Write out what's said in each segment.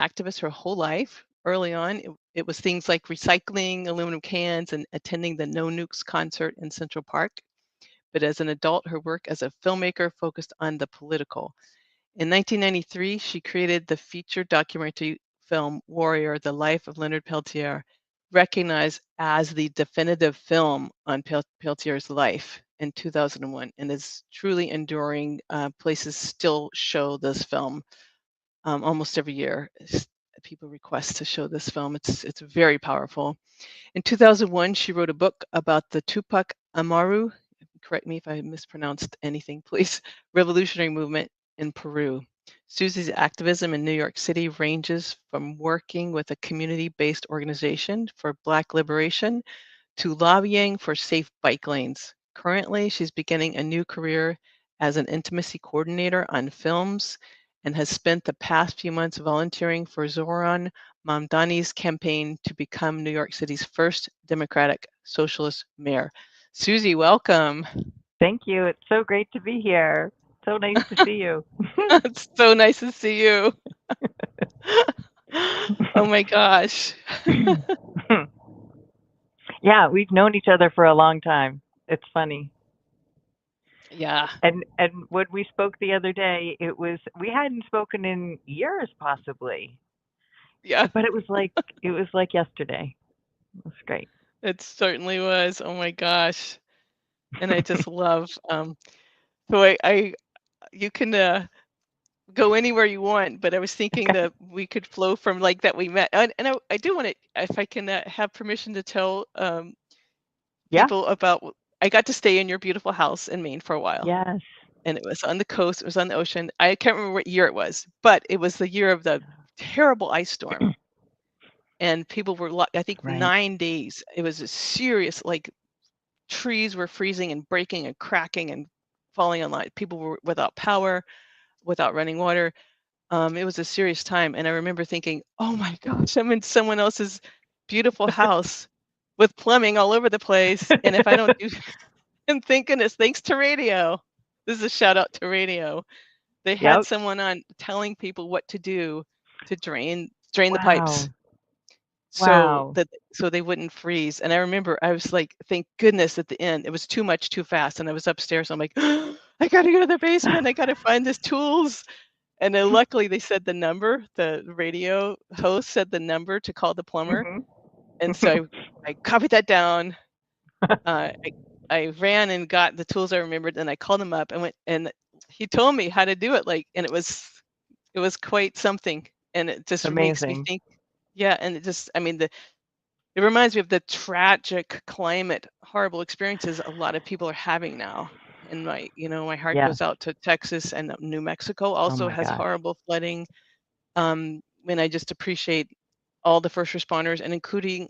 activist her whole life. Early on, it was things like recycling aluminum cans and attending the No Nukes concert in Central Park. But as an adult, her work as a filmmaker focused on the political. In 1993, she created the feature documentary film Warrior, The Life of Leonard Peltier, recognized as the definitive film on Peltier's life in 2001, and is truly enduring. Places still show this film almost every year. People request to show this film. It's very powerful. In 2001, she wrote a book about the Tupac Amaru, correct me if I mispronounced anything, please, revolutionary movement in Peru. Susie's activism in New York City ranges from working with a community-based organization for Black liberation to lobbying for safe bike lanes. Currently, she's beginning a new career as an intimacy coordinator on films and has spent the past few months volunteering for Zohran Mamdani's campaign to become New York City's first Democratic Socialist mayor. Suzie, welcome. Thank you. It's so great to be here. So nice to see you. It's so nice to see you. Oh my gosh. Yeah, we've known each other for a long time. It's funny. Yeah. And when we spoke the other day, we hadn't spoken in years possibly. Yeah. But it was like yesterday. It was great. It certainly was. Oh my gosh. And I just love so I you can go anywhere you want, but I was thinking that we could flow from like that we met. And I do want to, if I can have permission to tell Yeah. people about, I got to stay in your beautiful house in Maine for a while. Yes. And it was on the coast, it was on the ocean. I can't remember what year it was, but it was the year of the terrible ice storm. And people were, I think, Right. 9 days. It was a serious, like trees were freezing and breaking and cracking and falling on line. People were without power, without running water. It was a serious time, and I remember thinking, "Oh my gosh, I'm in someone else's beautiful house with plumbing all over the place, and if I don't do," and thank goodness, thanks to radio. This is a shout out to radio. They had Yep. someone on telling people what to do to drain the pipes Wow. so Wow. that so they wouldn't freeze. And I remember I was like, thank goodness at the end. It was too much too fast, and I was upstairs. I'm like, I gotta go to the basement. I gotta find this tools. And then luckily they said the number, the radio host said the number to call the plumber. Mhm. And so I copied that down. Uh, I, I ran and got the tools I remembered, and I called him up and went, and he told me how to do it. Like, and it was quite something. And it just makes me Amazing. think, yeah. And it just, I mean, it reminds me of the tragic climate, horrible experiences a lot of people are having now. And my heart Yes. goes out to Texas, and New Mexico Oh also my has gosh. horrible flooding. And I just appreciate all the first responders, and including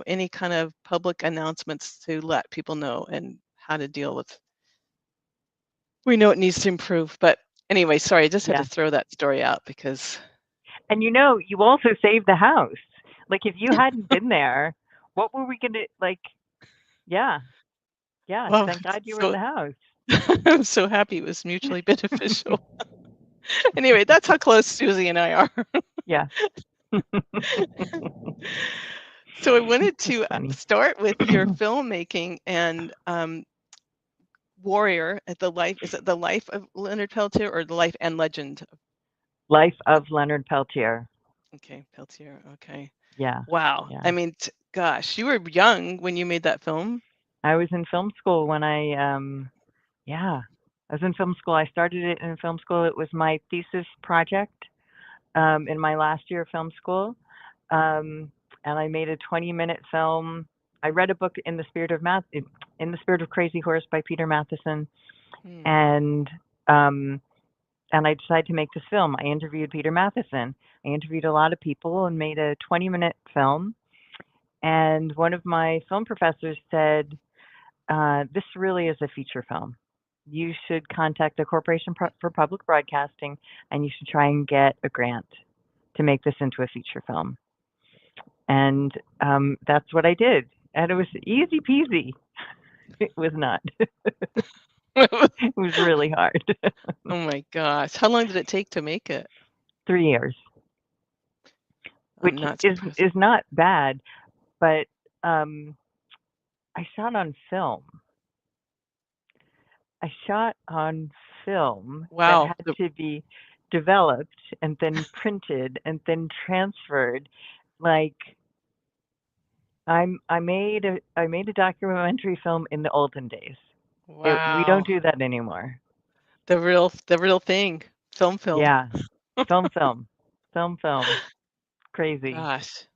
any kind of public announcements to let people know and how to deal with. We know it needs to improve, but anyway, sorry, I just had to Yes. throw that story out because And you also saved the house. Like if you hadn't been there, what were we gonna like? Yeah, yeah. well, Thank God you were in so the house. I'm so happy it was mutually beneficial. Anyway, that's how close Susie and I are. Yeah. So I wanted That's to funny. start with your filmmaking and Warrior at the life. Is it the life of Leonard Peltier or the life and legend? Life Of, of Leonard Peltier. okay, Peltier. Okay. Yeah. Wow. Yeah. I mean, gosh, you were young when you made that film. I was in film school when yeah. I was in film school. I started it in film school. It was my thesis project in my last year of film school. And I made a 20-minute film. I read a book in the spirit of Crazy Horse by Peter Matheson, Hmm. and um, and I decided to make this film. I interviewed Peter Matheson. I interviewed a lot of people and made a 20-minute film. And one of my film professors said, "This really is a feature film. You should contact the Corporation for Public Broadcasting, and you should try and get a grant to make this into a feature film." And that's what I did. And it was easy peasy. It was not. It was really hard. Oh my gosh. How long did it take to make it? 3 years. I'm which not is surprised. is not bad, but um, I shot on film. I shot on film that Wow. had to be developed and then printed and then transferred. Like I made a documentary film in the olden days. We don't Wow. do that anymore. The real thing. Film. Yeah, film, film, film, film. Crazy. Gosh.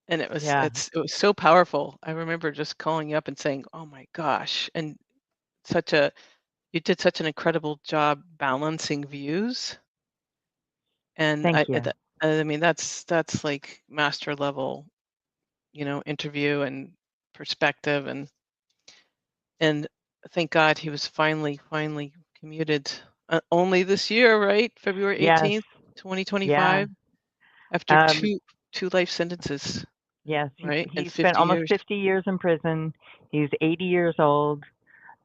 And Yeah. it was so powerful. I remember just calling you up and saying, "Oh my gosh." And such a you did such an incredible job balancing views. And Thank you. I mean, that's like master level, interview and perspective, and thank God he was finally commuted, only this year, right? February Yes. 18th, Yeah. 2025, after Um, two life sentences, yes. He right? And he spent 50 almost years. 50 years in prison. He's 80 years old.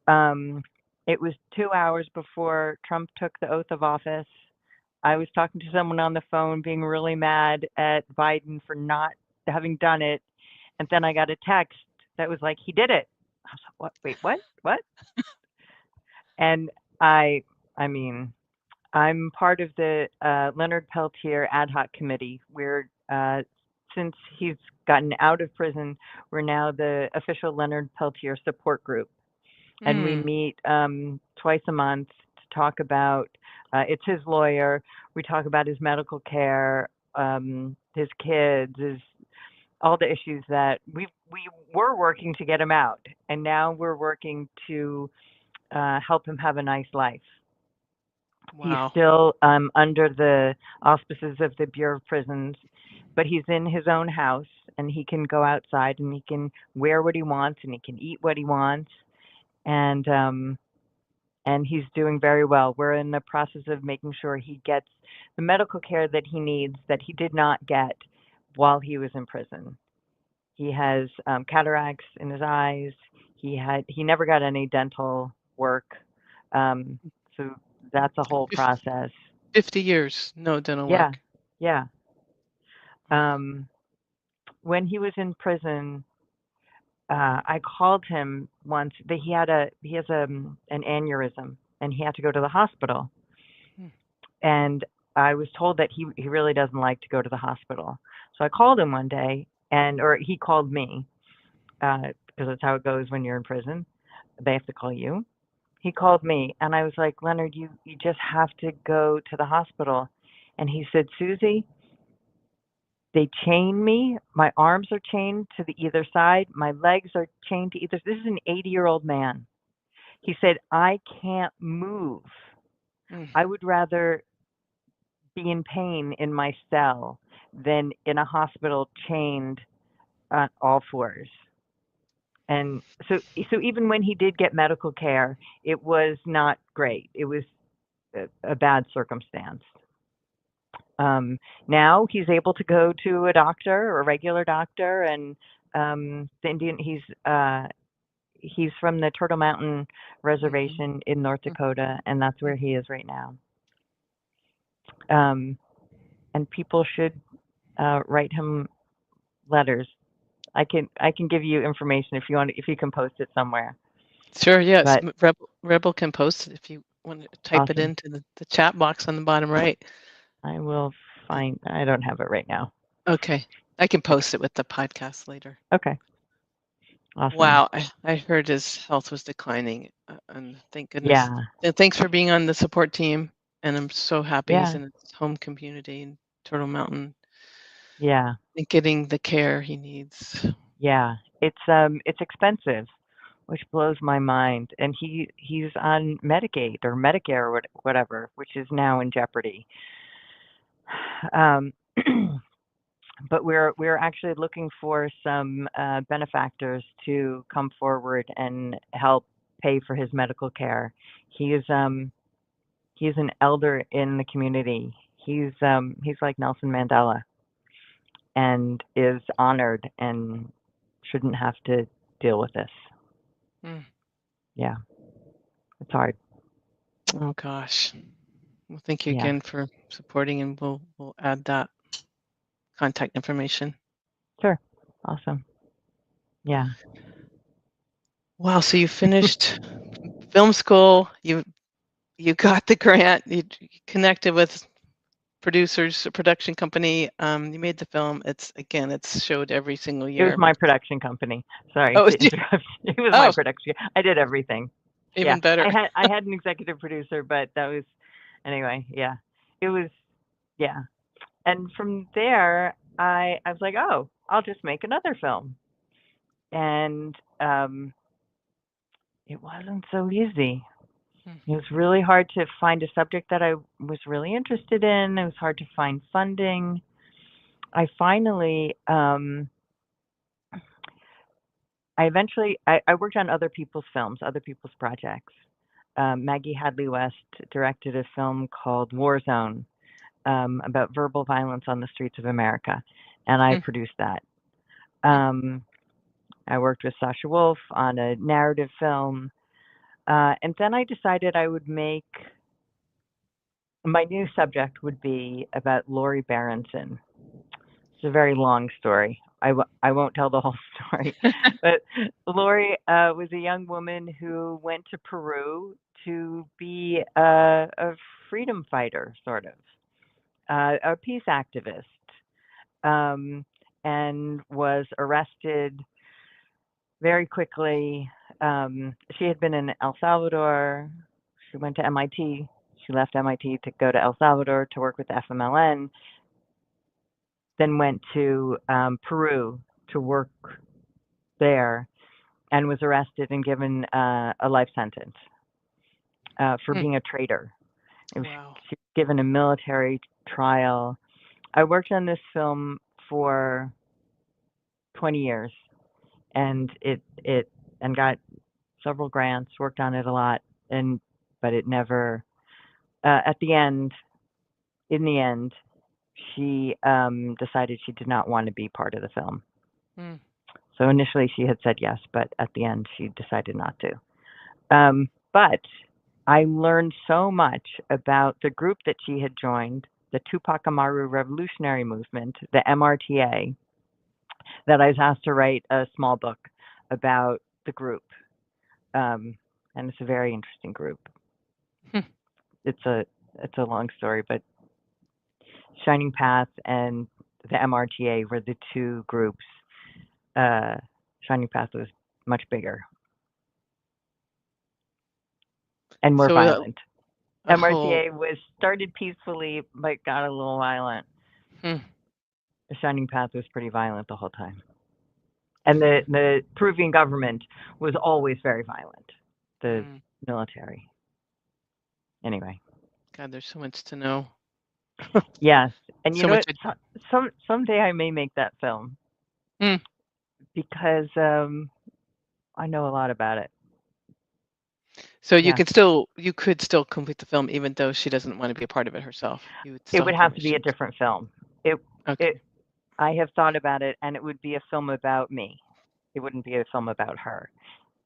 Um, it was 2 hours before Trump took the oath of office. I was talking to someone on the phone being really mad at Biden for not having done it. And then I got a text that was like, he did it. I was like, what? Wait, what? What? And I, I mean, I'm part of the Leonard Peltier ad hoc committee where, since he's gotten out of prison, we're now the official Leonard Peltier support group. And we Mm, meet twice a month to talk about, it's his lawyer. We talk about his medical care, his kids, all the issues that we were working to get him out. And now we're working to help him have a nice life. He's wow. still under the auspices of the Bureau of Prisons, but he's in his own house and he can go outside and he can wear what he wants and he can eat what he wants. And he's doing very well. We're in the process of making sure he gets the medical care that he needs that he did not get while he was in prison. He has cataracts in his eyes. He never got any dental work. Um, so that's a whole Fif- process. 50 years, no dental Yeah, work. yeah. Wow. Um, when he was in prison, I called him once. That he has an aneurysm and he had to go to the hospital. Hmm. And I was told that he really doesn't like to go to the hospital. So I called him one day, or he called me, because that's how it goes when you're in prison. They have to call you. He called me, and I was like, Leonard, you just have to go to the hospital. And he said, Suzie, they chain me. My arms are chained to the either side. My legs are chained to either. This is an 80-year-old man. He said, I can't move. Mm. I would rather be in pain in my cell than in a hospital chained on all fours. And so even when he did get medical care, it was not great. It was a bad circumstance. Now he's able to go to a doctor or a regular doctor, and the Indian he's from the Turtle Mountain Mhm. Reservation in North Mm, Dakota, and that's mm. where he is right now. Um, and people should write him letters. I can give you information if you want, if you can post it somewhere. Sure, yes. But Rebel can post it if you want to type it awesome. into the chat box on the bottom right. I will Uh, find. I don't have it right now. Okay. I can Okay. post it with the podcast later. Okay. Awesome. Wow, I heard his health was declining, and thank goodness. Yeah. And thanks for being on the support team. And I'm so happy he's Yeah. in his home community in Turtle Mountain Yeah. and getting the care he needs. Yeah. It's expensive, which blows my mind. And he's on Medicaid or Medicare or whatever, which is now in jeopardy. Um, but we're actually looking for some benefactors to come forward and help pay for his medical care. He's an elder in the community. He's like Nelson Mandela and is honored and shouldn't have to deal with this. Mm. Yeah, it's hard. Oh gosh. Well, thank you Yeah, again for supporting, and we'll add that. contact information. Sure. Awesome. Yeah. Wow, so you finished film school, you got the grant, you connected with producers, a production company, you made the film. It's showed every single It was year. my production company. Sorry Oh, to interrupt. It was my oh, production. I did everything. Yeah. even better. I had an executive producer, but that was anyway, yeah. It was yeah. And from there I was like, "Oh, I'll just make another film." And it wasn't so easy. Hmm. It was really hard to find a subject that I was really interested in. It was hard to find funding. I finally I eventually I worked on other people's films, other people's projects. Maggie Hadley West directed a film called War Zone about verbal violence on the streets of America, and I Hmm. produced that. Hmm. I worked with Sasha Wolf on a narrative film, and then I decided I would make my new subject would be about Lori Berenson. It's a very long story. I won't tell the whole story, but Lori was a young woman who went to Peru to be a freedom fighter, sort of, a peace activist, um, and was arrested very quickly. She had been in El Salvador. She went to MIT. She left MIT to go to El Salvador to work with the FMLN, then went to Peru to work there and was arrested and given a life sentence for Hmm. being a traitor. Wow. She was given a military trial. I worked on this film for 20 years, and it and got several grants. Worked on it a lot, and but it never. At the end, in the end, she decided she did not want to be part of the film. Hmm. So initially she had said yes, but at the end she decided not to. But I learned so much about the group that she had joined, the Tupac Amaru Revolutionary Movement, the MRTA, that I was asked to write a small book about the group. And it's a very interesting group. Hmm. It's a long story, but Shining Path and the MRTA were the two groups. Shining Path was much bigger and more So violent. a whole. MRTA was started peacefully but got a little violent. Hmm. The Shining Path was pretty violent the whole time. And the Peruvian government was always very violent. The Hmm. military. Anyway. God, there's so much to know. Yes. And you So know much. what? Someday I may make that film Hmm. because I know a lot about it. So Yeah. you could still complete the film even though she doesn't want to be a part of it herself. You would It still would have have to be a permission. different film. It Okay. it I have thought about it and it would be a film about me. It wouldn't be a film about her.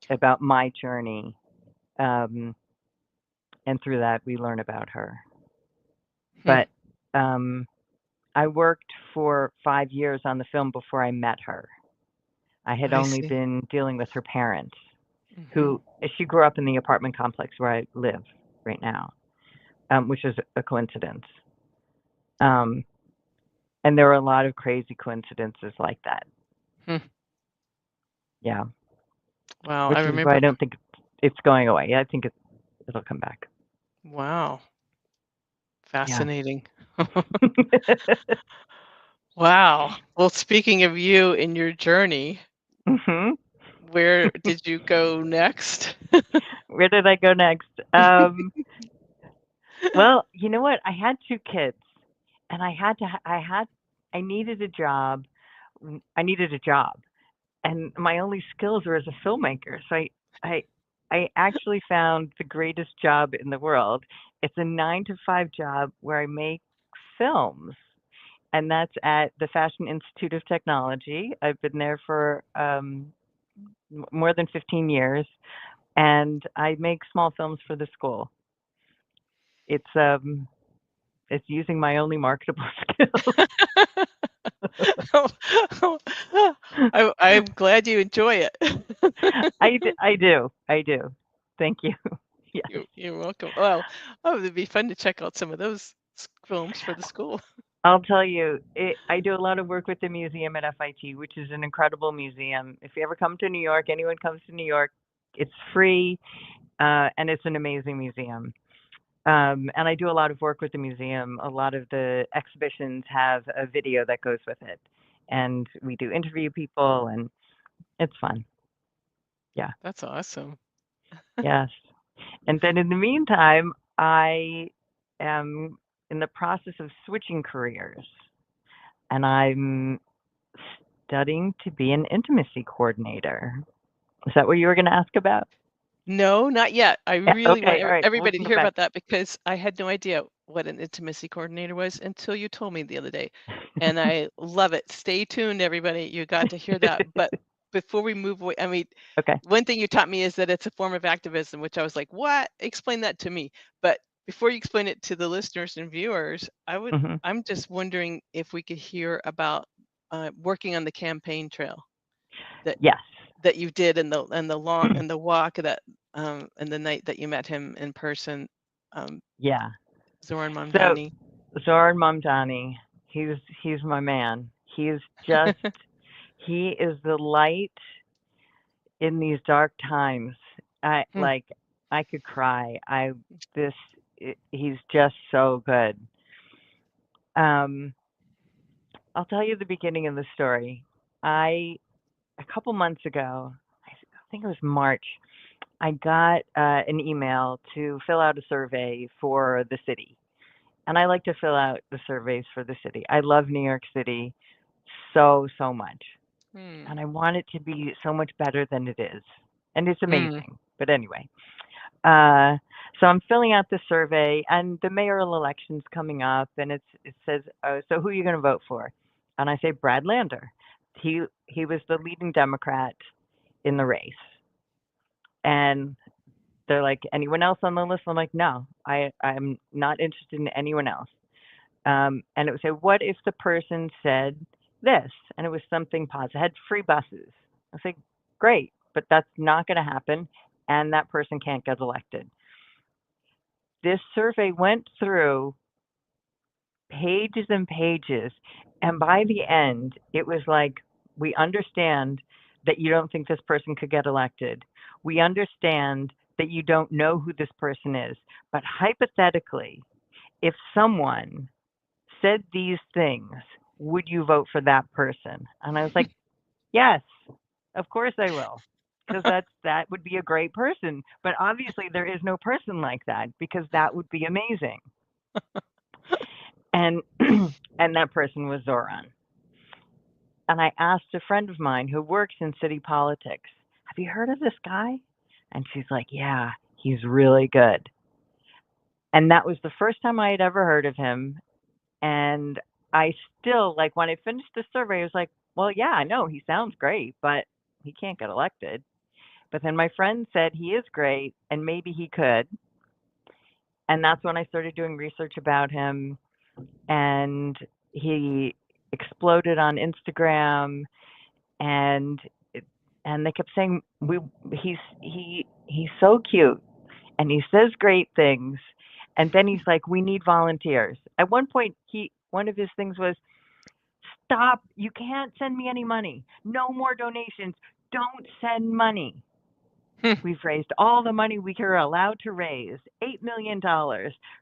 About my journey. Um and through that we learn about her. Hmm. But I worked for 5 years on the film before I met her. I had I only see. been dealing with her parents, Hmm. who she grew up in the apartment complex where I live right now, which is a coincidence. Um, and there are a lot of crazy coincidences like that. Hmm. Yeah, Wow. I which is why I remember. don't think it's going away. I think it'll come back. Wow. Yeah. Fascinating. Wow. Well, speaking of you and your journey, hmm where did you go next? Where did I go next? Well, you know what? I had two kids, and I needed a job. I needed a job, and my only skills were as a filmmaker. So I, I actually found the greatest job in the world. It's a 9 to 5 job where I make films, and that's at the Fashion Institute of Technology. I've been there for more than 15 years, and I make small films for the school. It's um, it's using my only marketable skills. I'm glad you enjoy it. I do. Thank you. Yes. You're welcome. Well, oh, it'd be fun to check out some of those films for the school. I'll tell you, I do a lot of work with the museum at FIT, which is an incredible museum. If you ever come to New York, anyone comes to New York, it's free, and it's an amazing museum. And I do a lot of work with the museum. A lot of the exhibitions have a video that goes with it, and we do interview people, and it's fun. Yeah. That's awesome. Yes. And then in the meantime, I am in the process of switching careers, and I'm studying to be an intimacy coordinator. Is that what you were going to ask about? No, not yet. I Yeah, really want okay, all right. We'll everybody to come hear back. about that because I had no idea what an intimacy coordinator was until you told me the other day. And I love it. Stay tuned, everybody. You got to hear that. But before we move away, I mean, Okay. one thing you taught me is that it's a form of activism, which I was like, what? Explain that to me. But before you explain it to the listeners and viewers, Hmm. I'm just wondering if we could hear about working on the campaign trail that Yes. that you did and the walk that and the night that you met him in person, um, Yeah. Zohran So Mamdani. Zohran Mamdani, he's my man. He's just he is the light in these dark times. I Hmm. like I could cry. This he's just so good. Um, I'll tell you the beginning of the story. I A couple months ago, I think it was March, I got an email to fill out a survey for the city. And I like to fill out the surveys for the city. I love New York City so much. Hmm. And I want it to be so much better than it is. And it's Mm. amazing. But anyway, uh, so I'm filling out the survey, and the mayoral election's coming up, and it says, so who are you going to vote for? And I say Brad Lander. He was the leading Democrat in the race, and they're like, anyone else on the list? I'm like, no, I'm not interested in anyone else. And it would say, what if the person said this? And it was something positive. It had free buses. I was like, great, but that's not going to happen, and that person can't get elected. This survey went through pages and pages, and by the end, it was like, we understand that you don't think this person could get elected. We understand that you don't know who this person is, but hypothetically, if someone said these things, would you vote for that person? And I was like, yes, of course I will. Because that would be a great person. But obviously there is no person like that, because that would be amazing. And and that person was Zoran. And I asked a friend of mine who works in city politics, have you heard of this guy? And she's like, yeah, he's really good. And that was the first time I had ever heard of him. And I still, like, when I finished the survey, I was like, well, yeah, I know he sounds great, but he can't get elected. But then my friend said he is great and maybe he could. And that's when I started doing research about him. And he exploded on Instagram, and and they kept saying, he's so cute and he says great things. And then he's like, we need volunteers. At one point, one of his things was, stop, you can't send me any money, no more donations, don't send money. We've raised all the money we are allowed to raise, $8 million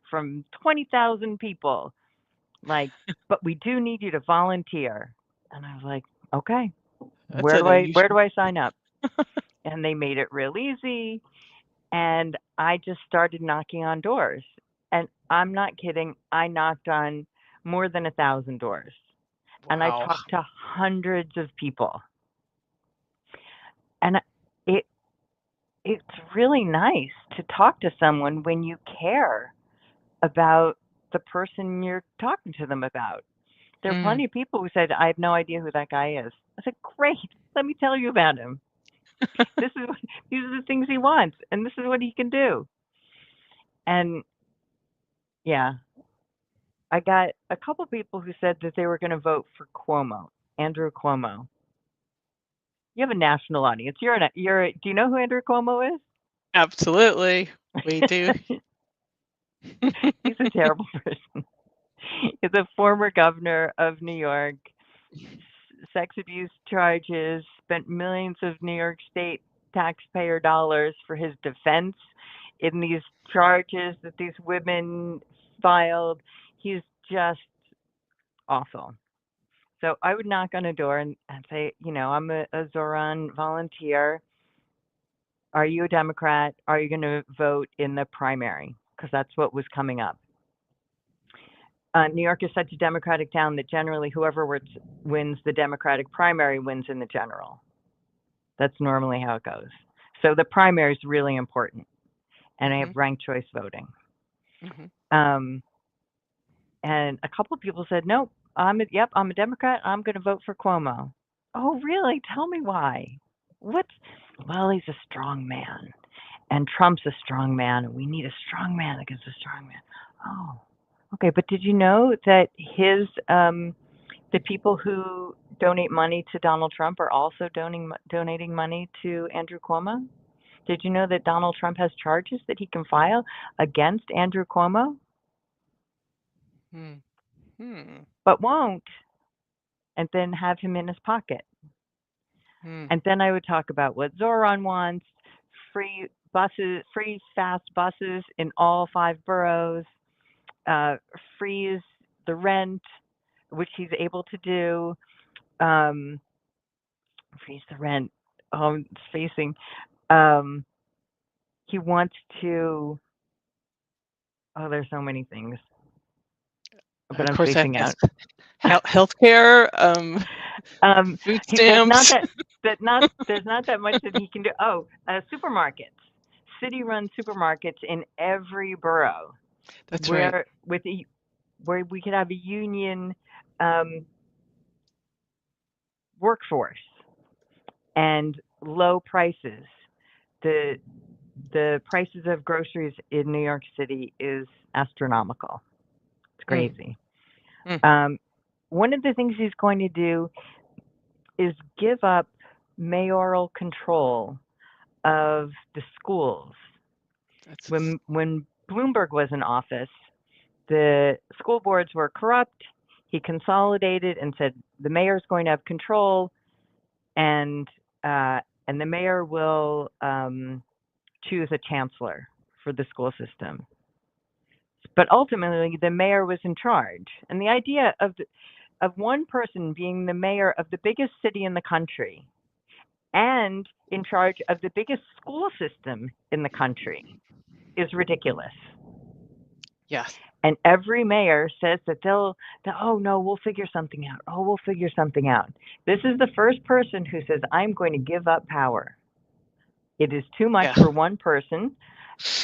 from 20,000 people. Like, but we do need you to volunteer. And I was like, okay, That's an where unusual. do I sign up? And they made it real easy. And I just started knocking on doors. And I'm not kidding. I knocked on more than 1,000 doors. And I Wow. talked to hundreds of people. And it it's really nice to talk to someone when you care about the person you're talking to them about. There are Mm. plenty of people who said, I have no idea who that guy is. I said, great, let me tell you about him. This is what, these are the things he wants, and this is what he can do. And yeah, I got a couple people who said that they were going to vote for Cuomo, Andrew Cuomo. You have a national audience. Do you know who Andrew Cuomo is? Absolutely. We do. He's a terrible person. He's a former governor of New York, sex abuse charges, spent millions of New York State taxpayer dollars for his defense in these charges that these women filed. He's just awful. So I would knock on a door and say, I'm a Zohran volunteer. Are you a Democrat? Are you going to vote in the primary? Because that's what was coming up. New York is such a Democratic town that generally whoever wins the Democratic primary wins in the general. That's normally how it goes. So the primary is really important. And I have ranked choice voting. And a couple of people said, nope, I'm a Democrat. I'm going to vote for Cuomo. Oh, really? Tell me why. Well, he's a strong man. And Trump's a strong man. And we need a strong man against a strong man. Oh, okay. But did you know that the people who donate money to Donald Trump are also donating money to Andrew Cuomo? Did you know that Donald Trump has charges that he can file against Andrew Cuomo? But won't, and then have him in his pocket. And then I would talk about what Zohran wants: free fast buses in all 5 boroughs, freeze the rent, which he's able to do, freeze the rent. Spacing. He wants to. Oh, there's so many things. But I'm spacing out. Healthcare, food stamps. There's not that much that he can do. Oh, supermarkets, city-run supermarkets in every borough. That's right. Where we could have a union workforce and low prices. The prices of groceries in New York City is astronomical. It's crazy. One of the things he's going to do is give up mayoral control of the schools. When Bloomberg was in office, the school boards were corrupt. He consolidated and said the mayor's going to have control, and the mayor will choose a chancellor for the school system. But ultimately, the mayor was in charge, and the idea of one person being the mayor of the biggest city in the country and in charge of the biggest school system in the country is ridiculous. Yes. And every mayor says that oh no, we'll figure something out. Oh, we'll figure something out. This is the first person who says, I'm going to give up power. It is too much for one person,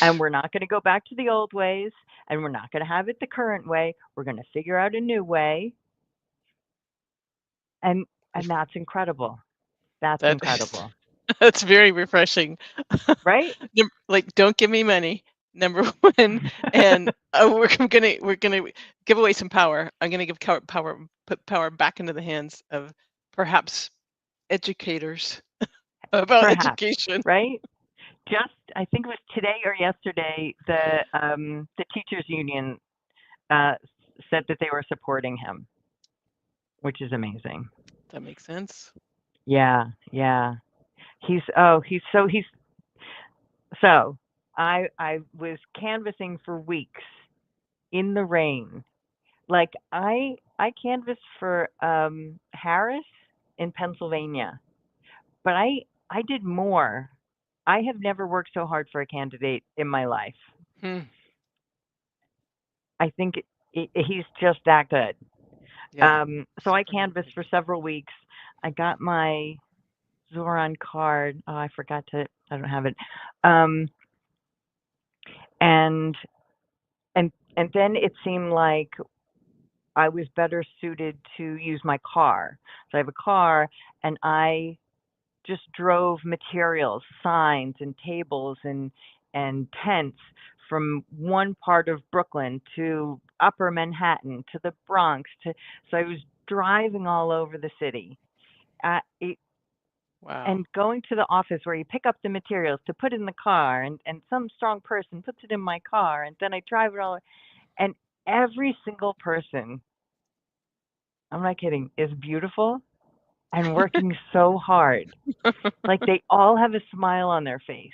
and we're not going to go back to the old ways, and we're not going to have it the current way. We're going to figure out a new way. And that's incredible. That's incredible. That's very refreshing. Right? Like, don't give me money, number one, and we're gonna give away some power. I'm gonna put power back into the hands of perhaps educators about education. Right? Just, I think it was today or yesterday, the teachers union said that they were supporting him, which is amazing. That makes sense. Yeah. So I was canvassing for weeks in the rain. Like I canvassed for Harris in Pennsylvania, but I did more. I have never worked so hard for a candidate in my life. I think he's just that good. Yeah. So I canvassed for several weeks. I got my Zohran card. Oh, I don't have it. And then it seemed like I was better suited to use my car. So I have a car, and I just drove materials, signs and tables and tents from one part of Brooklyn to Upper Manhattan to the Bronx so I was driving all over the city. It, Wow. and going to the office where you pick up the materials to put in the car, and some strong person puts it in my car, and then I drive it all. And every single person, I'm not kidding, is beautiful and working so hard. Like they all have a smile on their face.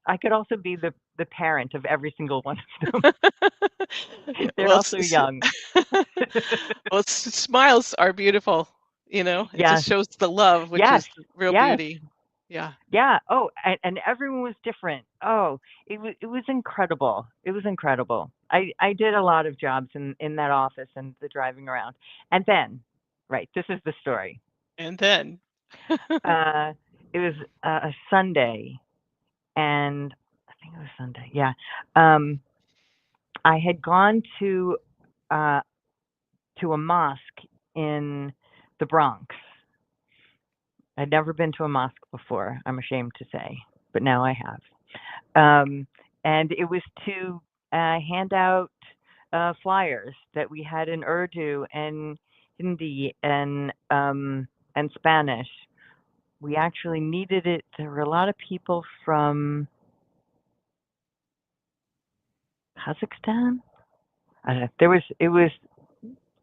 I could also be the parent of every single one of them. They're Well, also young. well, smiles are beautiful. It Yes, just shows the love, which yes, is the real yes. beauty. Yeah. Yeah. Oh, and everyone was different. Oh, it was incredible. It was incredible. I did a lot of jobs in that office and the driving around. And then, right, this is the story. And then, Uh, it was a Sunday, and I think it was Sunday. Yeah. Um, I had gone uh, to a mosque in the Bronx. I'd never been to a mosque before, I'm ashamed to say, but now I have. And it was to hand out flyers that we had in Urdu and Hindi and Spanish. We actually needed it. There were a lot of people from Kazakhstan. I don't know. It was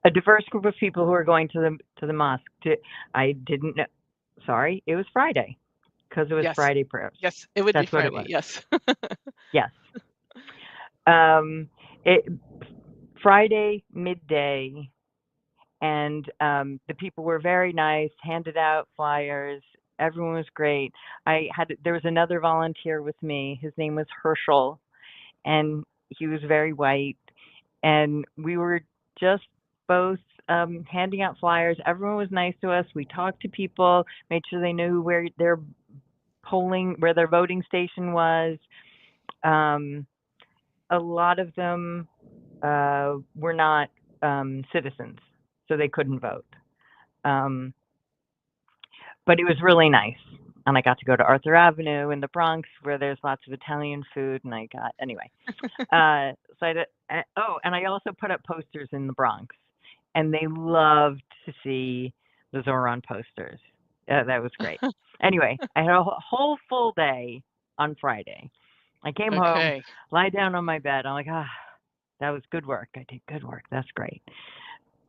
a diverse group of people who were going to the mosque. I didn't know. Sorry, it was Friday because it was yes, Friday prayers. yes, it would be That's what it Friday. was. Yes. Yes. Um, it Friday midday, and the people were very nice. Handed out flyers. Everyone was great. There was another volunteer with me. His name was Herschel, and he was very white. And we were just both handing out flyers. Everyone was nice to us. We talked to people, made sure they knew where where their voting station was. Um, a lot of them were not citizens, so they couldn't vote. Um, but it was really nice. And I got to go to Arthur Avenue in the Bronx where there's lots of Italian food. And anyway. And I also put up posters in the Bronx, and they loved to see the Zohran posters. That was great. Anyway, I had a whole full day on Friday. I came home, Okay. lie down on my bed. I'm like, that was good work. I did good work. That's great.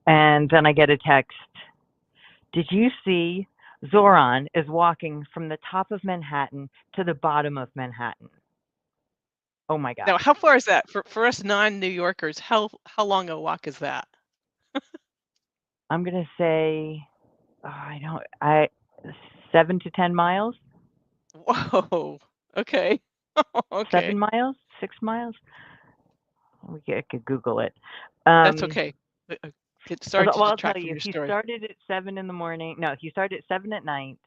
And then I get a text. Did you see Zohran is walking from the top of Manhattan to the bottom of Manhattan? Oh my Now, God. how far is that for us non-New Yorkers? How long a walk is that? I'm going to say, I 7 to 10 miles, Whoa. Okay. Okay. 7 miles, 6 miles. I could Google it. That's Um, okay. Sorry to well, I'll tell detract from you, your he story. started at 7 in the morning. No, he started at 7 at night,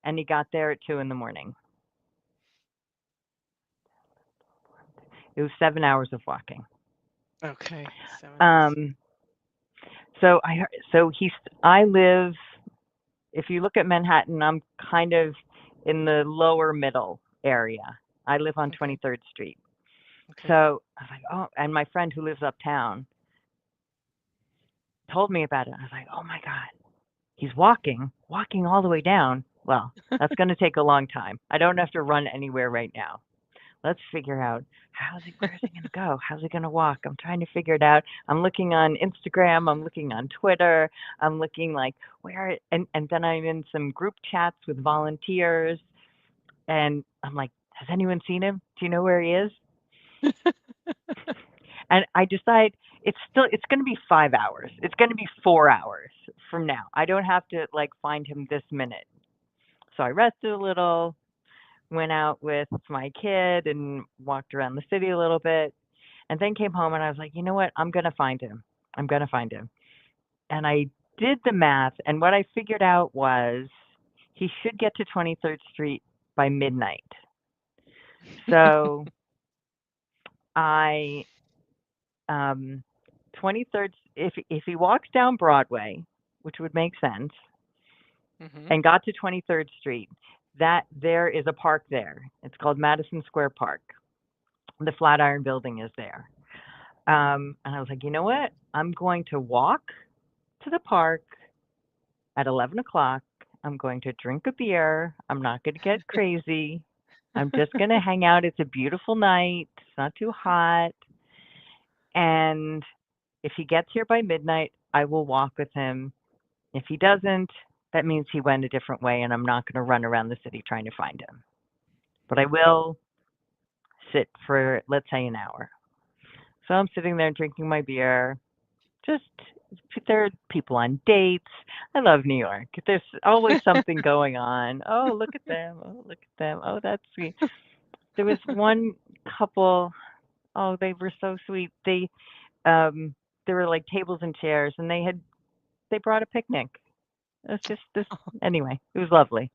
and he got there at 2 in the morning. It was 7 hours of walking. Okay. 7 hours. Um, I live, if you look at Manhattan, I'm kind of in the lower middle area. I live on Okay. 23rd Street. Okay. So I was like, oh, and my friend who lives uptown told me about it. I was like, oh my God, he's walking all the way down. Well, that's going to take a long time. I don't have to run anywhere right now. Let's figure out where's he going to go? How's he going to walk? I'm trying to figure it out. I'm looking on Instagram. I'm looking on Twitter. I'm looking like and then I'm in some group chats with volunteers. And I'm like, has anyone seen him? Do you know where he is? And I decide it's going to be 5 hours. It's going to be 4 hours from now. I don't have to like find him this minute. So I rested a little, went out with my kid and walked around the city a little bit, and then came home and I was like, you know what? I'm going to find him. I'm going to find him. And I did the math, and what I figured out was he should get to 23rd Street by midnight. So I 23rd, if he walks down Broadway, which would make sense, Mm-hmm. and got to 23rd Street, that there is a park there. It's called Madison Square Park. The Flatiron Building is there. And I was like, you know what? I'm going to walk to the park at 11 o'clock. I'm going to drink a beer. I'm not going to get crazy. I'm just going to hang out. It's a beautiful night. It's not too hot. And if he gets here by midnight, I will walk with him. If he doesn't, that means he went a different way, and I'm not going to run around the city trying to find him. But I will sit for, let's say, an hour. So I'm sitting there drinking my beer. Just there are people on dates. I love New York. There's always something going on. Oh, look at them. Oh, look at them. Oh, that's sweet. There was one couple. Oh, they were so sweet. There were like tables and chairs, and they brought a picnic. It was just this. Anyway, it was lovely.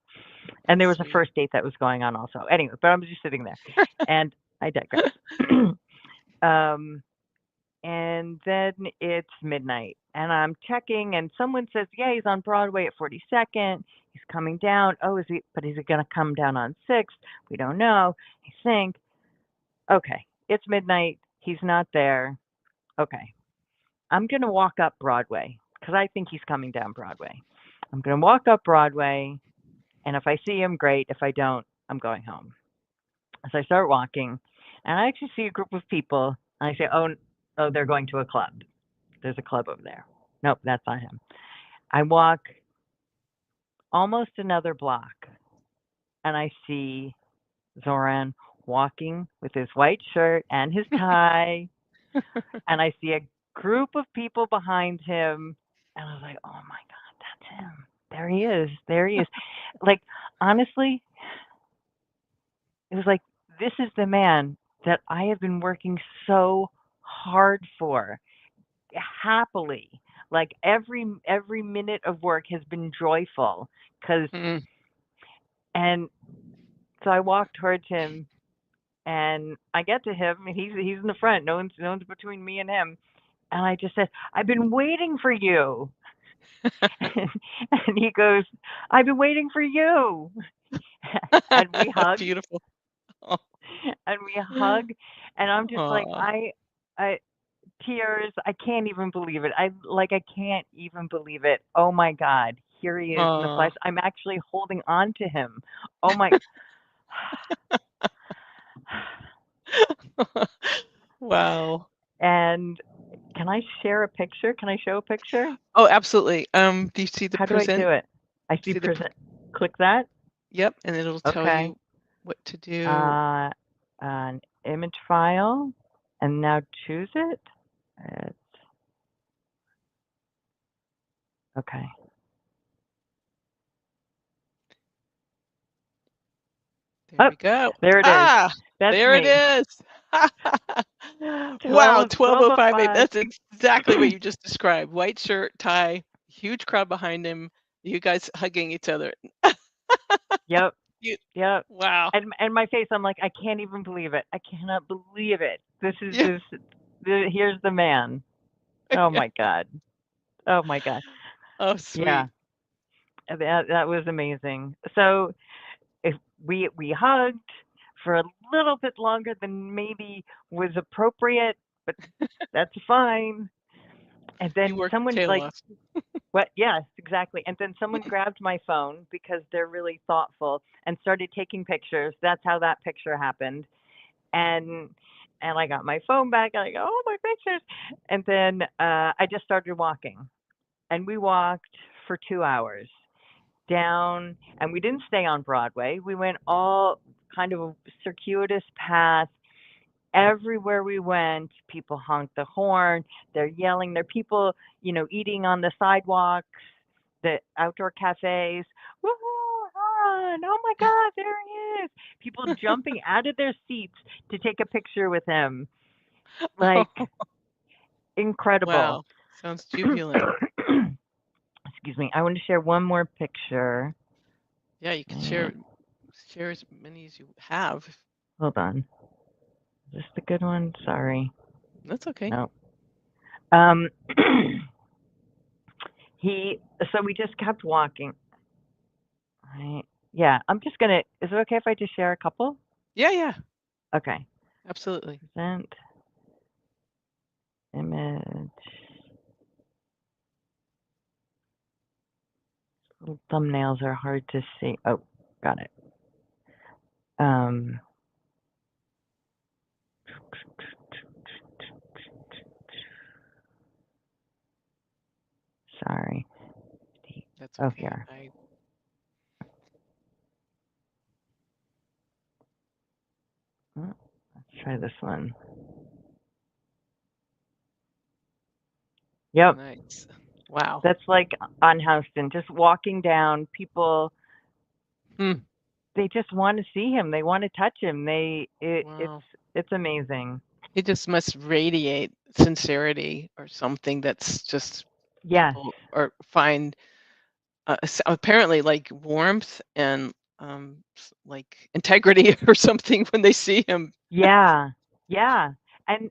And there was a Sweet. first date that was going on also. Anyway, but I was just sitting there, and I digress. um, and then it's midnight, and I'm checking, and someone says, "Yeah, he's on Broadway at 42nd. He's coming down. Oh, is he? But is he going to come down on 6th? We don't know." I think, okay, it's midnight. He's not there. Okay, I'm going to walk up Broadway because I think he's coming down Broadway. I'm going to walk up Broadway, and if I see him, great. If I don't, I'm going home. As I start walking, and I actually see a group of people, and I say, oh, they're going to a club. There's a club over there. Nope, that's not him. I walk almost another block, and I see Zohran walking with his white shirt and his tie, and I see a group of people behind him, and I was like, oh my God, that's him. There he is. There he is. Like, honestly, it was like, this is the man that I have been working so hard for, happily. Like every minute of work has been joyful because, Mm. and so I walked towards him, and I get to him, and he's in the front. No one's between me and him. And I just said, "I've been waiting for you." And he goes, "I've been waiting for you." And we hug, Beautiful. Oh. and we hug, and I'm just like, Aw. I tears. I can't even believe it. I can't even believe it. Oh my God, here he is in the Aw. flesh. I'm actually holding on to him. Oh my. Wow. And can I share a picture? Can I show a picture? Oh, absolutely. Do you see the How do I present? do it? I see See the present. Click that. Yep, and it'll tell Okay. you what to do. Uh, an image file, and now choose it. It's, okay. There Oh, we go. there it is. Ah, That's there it me. is. Wow, 12, 12:05. 12:05. That's exactly what you just described. White shirt, tie, huge crowd behind him, you guys hugging each other. Yep. You Yep. wow. And my face, I'm like, I can't even believe it. I cannot believe it. This is Yeah. here's the man. Oh my God. Oh my God. Oh, Yeah. sweet. That was amazing. So if we hugged for a little bit longer than maybe was appropriate, but that's fine. And You then worked your someone tail like, off. what? Yes, exactly. And then someone grabbed my phone because they're really thoughtful and started taking pictures. That's how that picture happened. And I got my phone back and I go, oh, my pictures. And then I just started walking, and we walked for 2 hours down, and we didn't stay on Broadway. We went all kind of a circuitous path. Everywhere we went, people honked the horn. They're yelling. There are people, eating on the sidewalks, the outdoor cafes. Woohoo! Ron! Oh my God, there he is! People jumping out of their seats to take a picture with him. Like, incredible. Wow. Sounds jubilant. Excuse me. I want to share one more picture. Yeah, you can share as many as you have. Hold on. Is this the good one? Sorry. That's okay. No. So we just kept walking. Right. Yeah, I'm just gonna. Is it okay if I just share a couple? Yeah, yeah. Okay. Absolutely. Present. Image. Little thumbnails are hard to see. Oh, got it. Sorry. That's Oh, okay. here. Let's try this one. Yep. Nice. Wow. That's like on Houston, just walking down, people, they just want to see him. They want to touch him. Wow. It's amazing. It just must radiate sincerity or something that's just Yes. people or find apparently like warmth and like integrity or something when they see him. Yeah. Yeah. And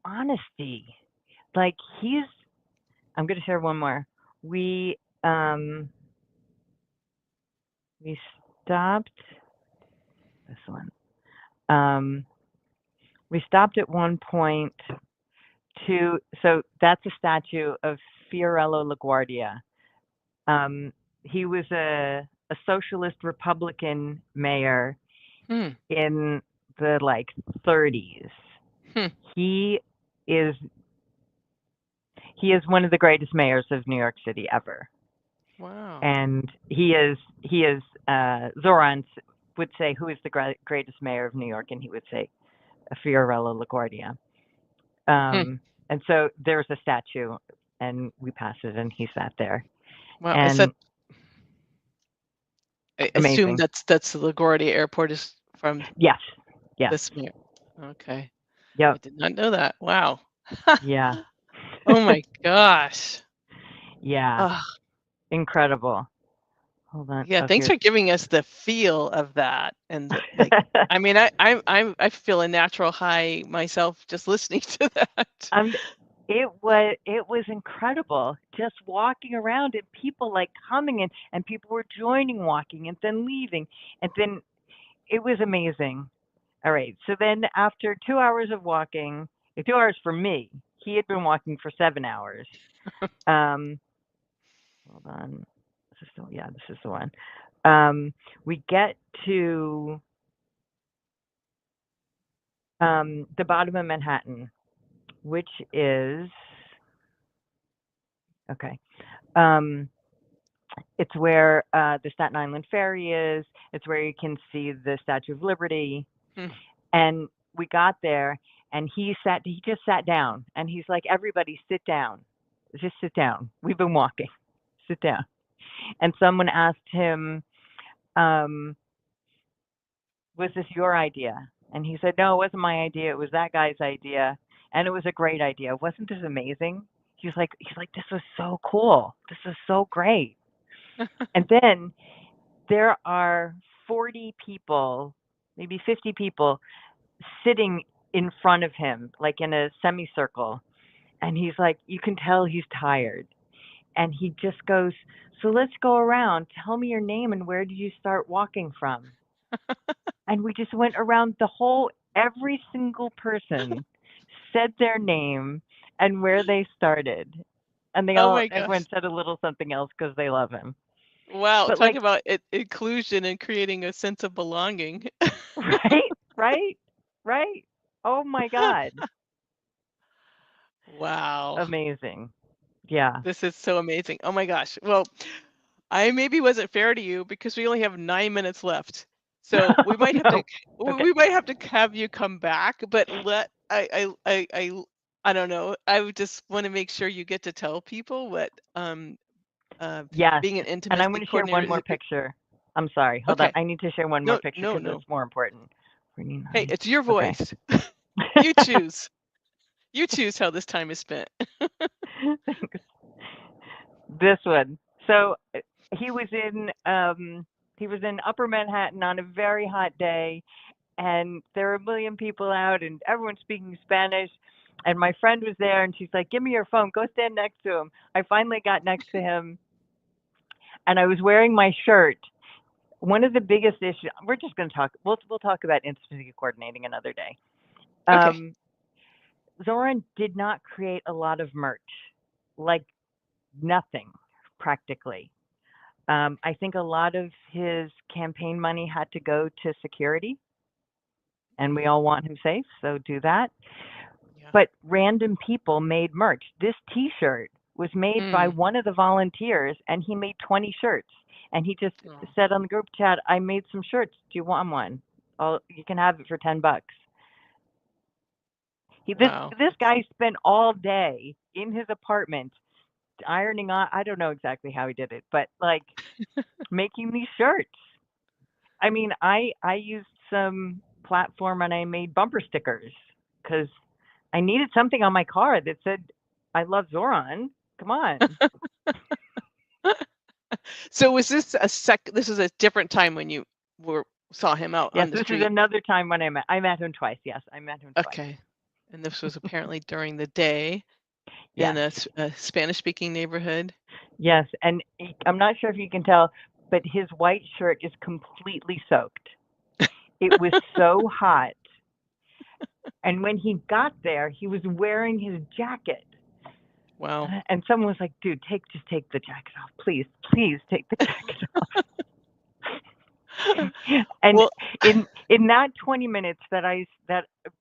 honesty. Like I'm going to share one more. We stopped this one. We stopped at one point so that's a statue of Fiorello LaGuardia. He was a socialist Republican mayor in the like 30s. He is one of the greatest mayors of New York City ever. Wow. And he is Zohran would say, who is the greatest mayor of New York? And he would say Fiorello LaGuardia. And so there's a statue, and we passed it, and he sat there. Wow. And I assume amazing. that's the LaGuardia Airport is from Yes. this mayor. Okay. Yep. I did not know that. Wow. Yeah. Oh my gosh. Yeah. Incredible. Hold on. Yeah, thanks for giving us the feel of that, and like, I mean, I feel a natural high myself just listening to that. It was incredible just walking around and people like coming in and people were joining walking and then leaving, and then it was amazing. All right, so then after 2 hours of walking, 2 hours for me, he had been walking for 7 hours. Hold on. This is the one. We get to the bottom of Manhattan, which is okay. It's where the Staten Island Ferry is. It's where you can see the Statue of Liberty. And we got there, and he just sat down, and he's like, "Everybody, sit down. Just sit down. We've been walking. Sit down." And someone asked him, "Was this your idea?" And he said, "No, it wasn't my idea. It was that guy's idea, and it was a great idea. Wasn't this amazing?" He's like, "This was so cool. This is so great." And then there are 40 people, maybe 50 people, sitting in front of him, like in a semicircle. And he's like, you can tell he's tired. And he just goes, "So let's go around. Tell me your name and where did you start walking from?" And we just went around every single person said their name and where they started. And Oh my everyone gosh. said a little something else because they love him. Wow, But talk like, about inclusion and creating a sense of belonging. right. Oh my God. Wow. Amazing. Yeah. This is so amazing. Oh my gosh. Well, I maybe wasn't fair to you because we only have 9 minutes left. So we Oh might have to no. Okay. we might have to have you come back, but I don't know. I would just want to make sure you get to tell people what uh Yes. being an And I'm intimacy going to share coordinator one is. more picture. I'm sorry. Hold on. Okay. I need to share one more No, picture no, because no. it's more important. Hey, 49. it's your Okay. voice. You choose. You choose how this time is spent. Thanks. This one. So he was in Upper Manhattan on a very hot day, and there were a million people out, and everyone's speaking Spanish. And my friend was there, and she's like, "Give me your phone. Go stand next to him." I finally got next to him, and I was wearing my shirt. One of the biggest issues. We're just going to talk. We'll talk about intimacy coordinating another day. Okay. Zohran did not create a lot of merch, like nothing practically. I think a lot of his campaign money had to go to security, and we Mhm. all want him safe, so do that. Yeah. But random people made merch. This T-shirt was made by Mm. one of the volunteers, and he made 20 shirts. And he just Oh, said on the group chat, "I made some shirts. Do you want one? Oh, you can have it for $10." wow. This guy spent all day in his apartment ironing on. I don't know exactly how he did it, but like making these shirts. I mean, I used some platform and I made bumper stickers because I needed something on my car that said "I love Zohran." Come on. So was this this is a different time when you saw him out Yes, on the this is street? another time when I met him twice. Yes, I met him twice. Okay. And this was apparently during the day in Yes. a Spanish-speaking neighborhood? Yes, and I'm not sure if you can tell, but his white shirt is completely soaked. It was so hot. And when he got there, he was wearing his jacket. Wow. And someone was like, "Dude, just take the jacket off. Please, please take the jacket off." And Well, in that 20 minutes that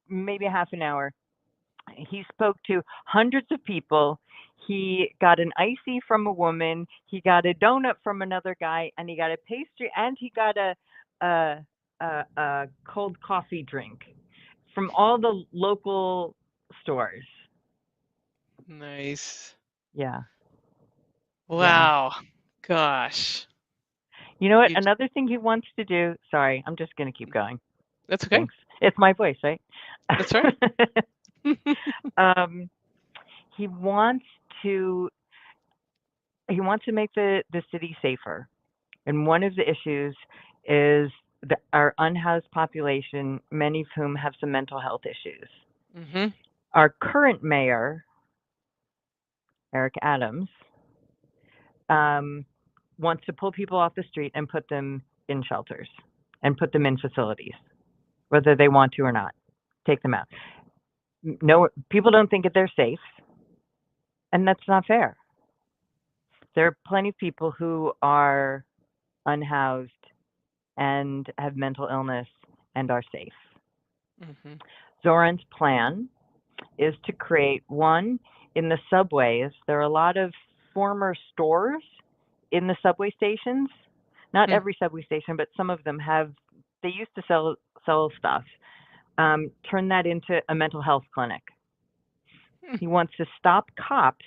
maybe half an hour, he spoke to hundreds of people. He got an icy from a woman, he got a donut from another guy, and he got a pastry, and he got a a cold coffee drink from all the local stores. nice. Yeah, yeah. Wow. Gosh. You know what? You Another thing he wants to do. Sorry, I'm just going to keep going. That's okay. Thanks. It's my voice, right? That's right. um, he wants to he wants to make the city safer, and one of the issues is our unhoused population, many of whom have some mental health issues. Mhm. Our current mayor, Eric Adams, um, wants to pull people off the street and put them in shelters and put them in facilities, whether they want to or not. Take them out. No, people don't think that they're safe, and that's not fair. There are plenty of people who are unhoused and have mental illness and are safe. Mhm. Zoran's plan is to create one in the subways. There are a lot of former stores in the subway stations. Not Hmm. every subway station, but some of them have. They used to sell stuff. Turn that into a mental health clinic. Hmm. He wants to stop cops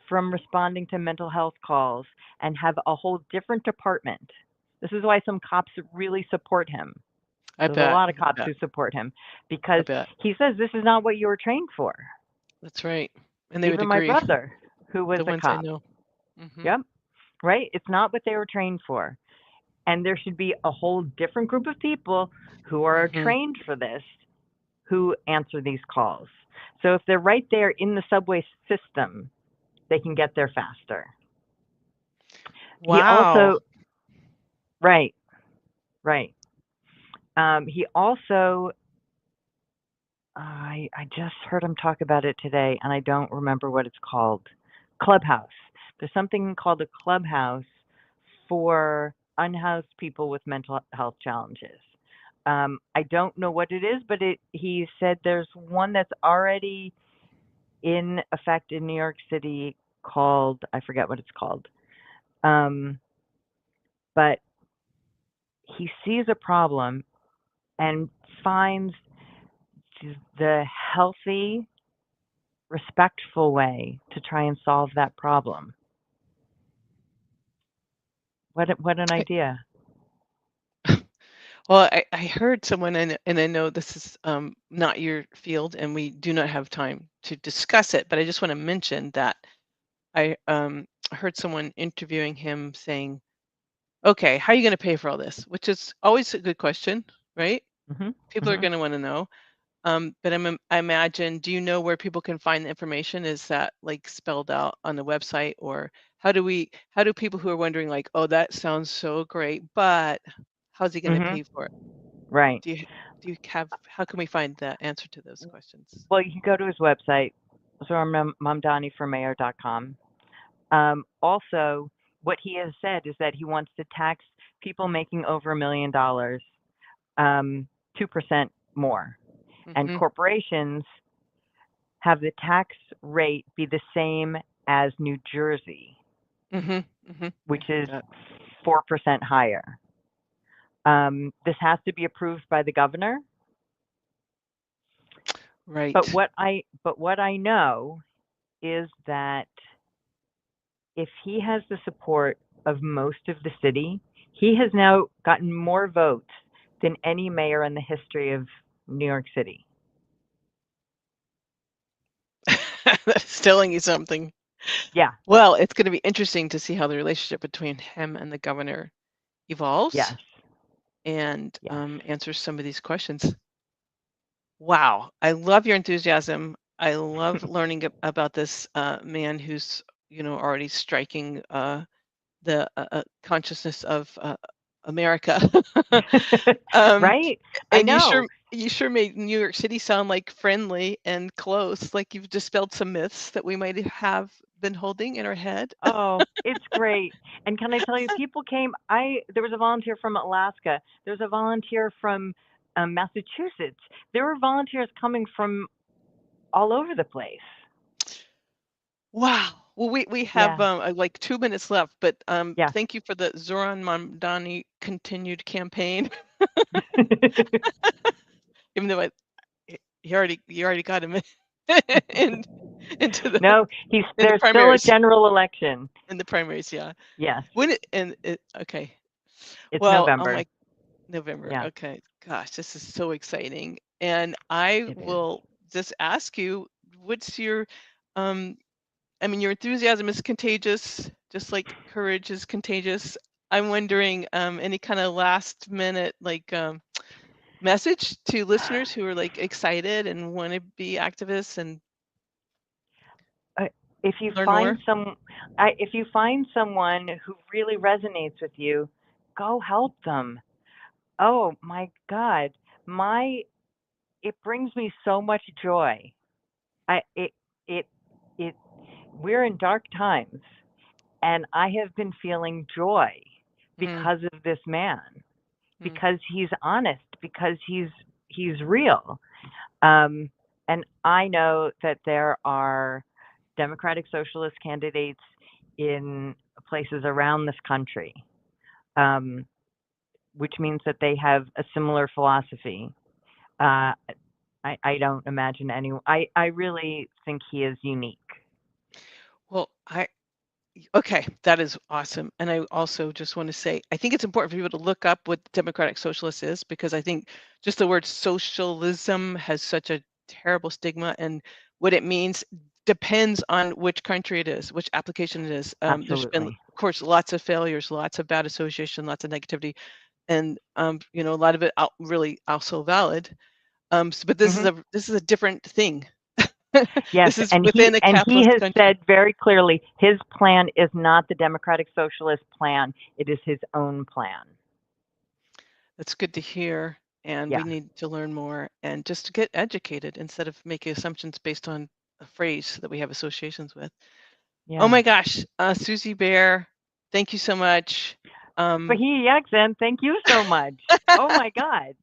from responding to mental health calls and have a whole different department. This is why some cops really support him. I There's a bet. lot of I cops bet. who support him I because bet. he says this is not what you were trained for. That's right. And they would Even my agree. brother, who was The a ones I cop. know. Mhm. Yep. Right? It's not what they were trained for. And there should be a whole different group of people who are Mhm. trained for this who answer these calls. So if they're right there in the subway system, they can get there faster. He Wow. also, right, right. He also, I just heard him talk about it today, and I don't remember what it's called. Clubhouse. There's something called a clubhouse for unhoused people with mental health challenges. I don't know what it is, but he said there's one that's already in effect in New York City called, I forget what it's called. Um, but he sees a problem and finds the healthy, respectful way to try and solve that problem. What an I idea. Well, I heard someone, and I know this is, not your field, and we do not have time to discuss it, but I just wanna mention that I, heard someone interviewing him saying, "Okay, how are you gonna pay for all this?" Which is always a good question, right? Mhm. People are Mhm. gonna wanna know. But I imagine, do you know where people can find the information? Is that, like, spelled out on the website? Or how do people who are wondering, like, "Oh, that sounds so great, but how's he gonna Mhm. pay for it?" Right. Do you do how can we find the answer to those questions? Well, you can go to his website, zohranmamdani.com. Also, what he has said is that he wants to tax people making over $1 million 2% more. And corporations have the tax rate be the same as New Jersey, which is 4% higher. This has to be approved by the governor. Right. But what I know is that if he has the support of most of the city, he has now gotten more votes than any mayor in the history of New York City. That's telling you something. Yeah. Well, it's going to be interesting to see how the relationship between him and the governor evolves. Yes. And answers some of these questions. Wow, I love your enthusiasm. I love learning about this man who's, already striking the consciousness of America. Right? I And know. you sure made New York City sound like friendly and close, like you've dispelled some myths that we might have been holding in our head. Oh, it's great. And can I tell you, people came. There was a volunteer from Alaska. There's a volunteer from Massachusetts. There were volunteers coming from all over the place. Wow. Well, we have like 2 minutes left, but thank you for the Zohran Mamdani continued campaign. Even though you already got him into the there's still a general election in the primaries. Yeah. Yes. Okay. It's November. Oh my, November. Yeah. Okay. Gosh, this is so exciting. And I will just ask you, what's your your enthusiasm is contagious, just like courage is contagious. I'm wondering, any kind of last minute message to listeners who are excited and want to be activists and if you find someone who really resonates with you, go help them. Oh my God, it brings me so much joy. We're in dark times, and I have been feeling joy because of this man, because he's honest, because he's real. And I know that there are Democratic Socialist candidates in places around this country, which means that they have a similar philosophy. I don't imagine anyone. I really think he is unique. Well, okay, that is awesome. And I also just want to say, I think it's important for people to look up what Democratic Socialist is, because I think just the word socialism has such a terrible stigma, and what it means depends on which country it is, which application it is. There's been, of course, lots of failures, lots of bad association, lots of negativity, and a lot of it really also valid. But this is a different thing. Yes, and he has said very clearly his plan is not the Democratic Socialist plan. It is his own plan. That's good to hear, and we need to learn more and just to get educated instead of making assumptions based on a phrase that we have associations with. Yeah. Oh my gosh, Suzie Baer, thank you so much. Thank you so much. Oh my God.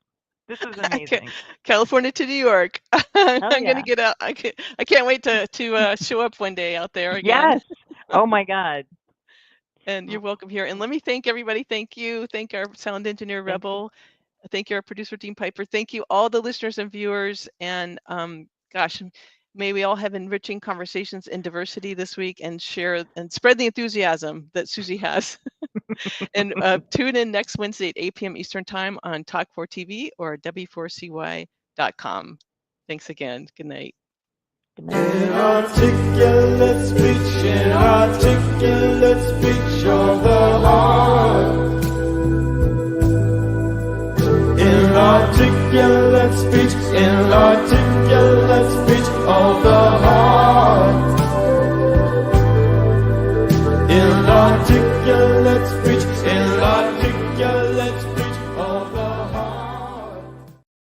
This is amazing. California to New York. I'm gonna get out. I can't wait to show up one day out there again. Yes. Oh my God. And you're welcome here. And let me thank everybody. Thank you. Thank our sound engineer Rebel. Thank you, our producer Dean Piper. Thank you, all the listeners and viewers. And gosh, may we all have enriching conversations in diversity this week, and share and spread the enthusiasm that Suzie has. And tune in next Wednesday at 8 p.m. Eastern Time on Talk4 TV or w4cy.com. Thanks again. Good night. Inarticulate speech, inarticulate speech of the heart. Inarticulate speech, inarticulate